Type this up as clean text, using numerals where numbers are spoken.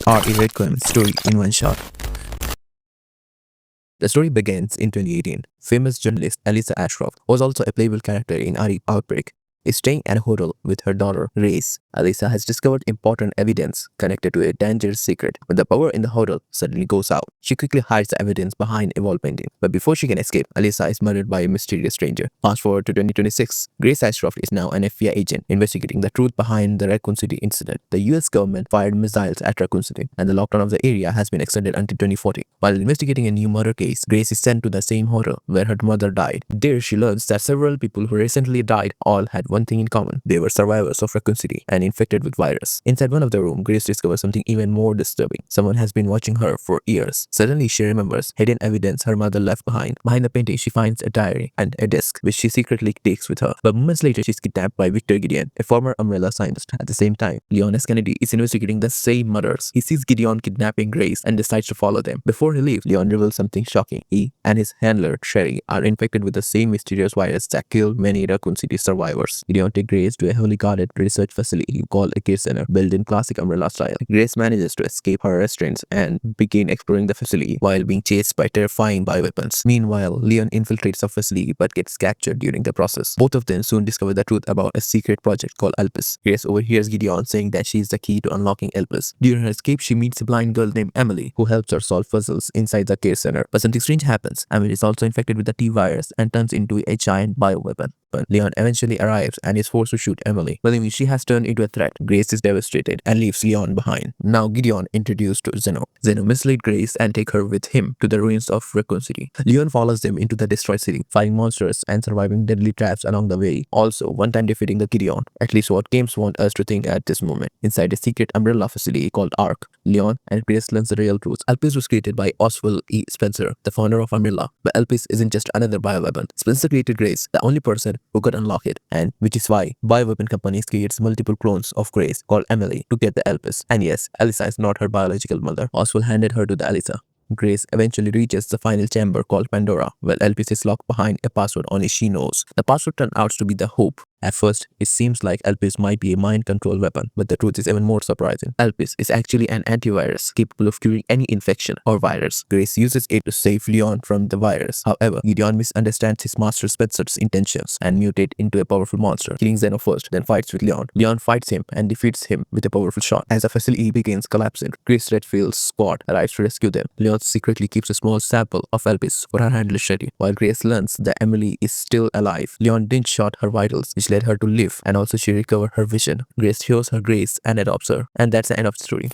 Our Evil Requiem story in one shot. The story begins in 2018. Famous journalist Elisa Ashcroft was also a playable character in Ari Outbreak. Is staying at a hotel with her daughter, Grace. Elisa has discovered important evidence connected to a dangerous secret. When the power in the hotel suddenly goes out, she quickly hides the evidence behind a wall painting. But before she can escape, Elisa is murdered by a mysterious stranger. Fast forward to 2026. Grace Ashcroft is now an FBI agent investigating the truth behind the Raccoon City incident. The US government fired missiles at Raccoon City, and the lockdown of the area has been extended until 2040. While investigating a new murder case, Grace is sent to the same hotel where her mother died. There, she learns that several people who recently died all had one thing in common. They were survivors of Raccoon City and infected with virus. Inside one of the rooms, Grace discovers something even more disturbing. Someone has been watching her for years. Suddenly, she remembers hidden evidence her mother left behind. Behind the painting, she finds a diary and a desk, which she secretly takes with her. But moments later, she's kidnapped by Victor Gideon, a former Umbrella scientist. At the same time, Leon S. Kennedy is investigating the same murders. He sees Gideon kidnapping Grace and decides to follow them. Before he leaves, Leon reveals something shocking. He and his handler, Sherry, are infected with the same mysterious virus that killed many Raccoon City survivors. Gideon takes Grace to a heavily guarded research facility called a care center, built in classic Umbrella style. Grace manages to escape her restraints and begin exploring the facility while being chased by terrifying bioweapons. Meanwhile, Leon infiltrates the facility but gets captured during the process. Both of them soon discover the truth about a secret project called elpis. Grace overhears Gideon saying that she is the key to unlocking elpis. During her escape, she meets a blind girl named Emily who helps her solve puzzles inside the care center. But something strange happens. Emily is also infected with the T virus and turns into a giant bioweapon. But Leon eventually arrives and is forced to shoot Emily, believing she has turned into a threat. Grace is devastated and leaves Leon behind. Now Gideon introduced to Zeno. Zeno mislead Grace and take her with him to the ruins of Raccoon City. Leon follows them into the destroyed city, fighting monsters and surviving deadly traps along the way. Also, one time defeating the Gideon, at least what games want us to think at this moment. Inside a secret Umbrella facility called Ark, Leon and Grace learns the real truth. Elpis was created by Oswell E. Spencer, the founder of Umbrella. But Elpis isn't just another bioweapon. Spencer created Grace, the only person who could unlock it, and which is why bioweapon companies creates multiple clones of Grace called Emily to get the elpis. And yes, Elisa is not her biological mother. Oswald handed her to the Elisa. Grace eventually reaches the final chamber called Pandora, where Elpis is locked behind a password only she knows. The password turned out to be the Hope. At first, it seems like elpis might be a mind control weapon, but the truth is even more surprising. Elpis is actually an antivirus capable of curing any infection or virus. Grace uses it to save Leon from the virus. However, Gideon misunderstands his master Spencer's intentions and mutates into a powerful monster, killing Zeno first, then fights with Leon. Leon fights him and defeats him with a powerful shot. As the facility begins collapsing, Grace Redfield's squad arrives to rescue them. Leon secretly keeps a small sample of elpis for her handler Sherry, while Grace learns that Emily is still alive. Leon didn't shot her vitals, which led her to live, and also she recovered her vision. Grace shows her grace and adopts her, and that's the end of the story.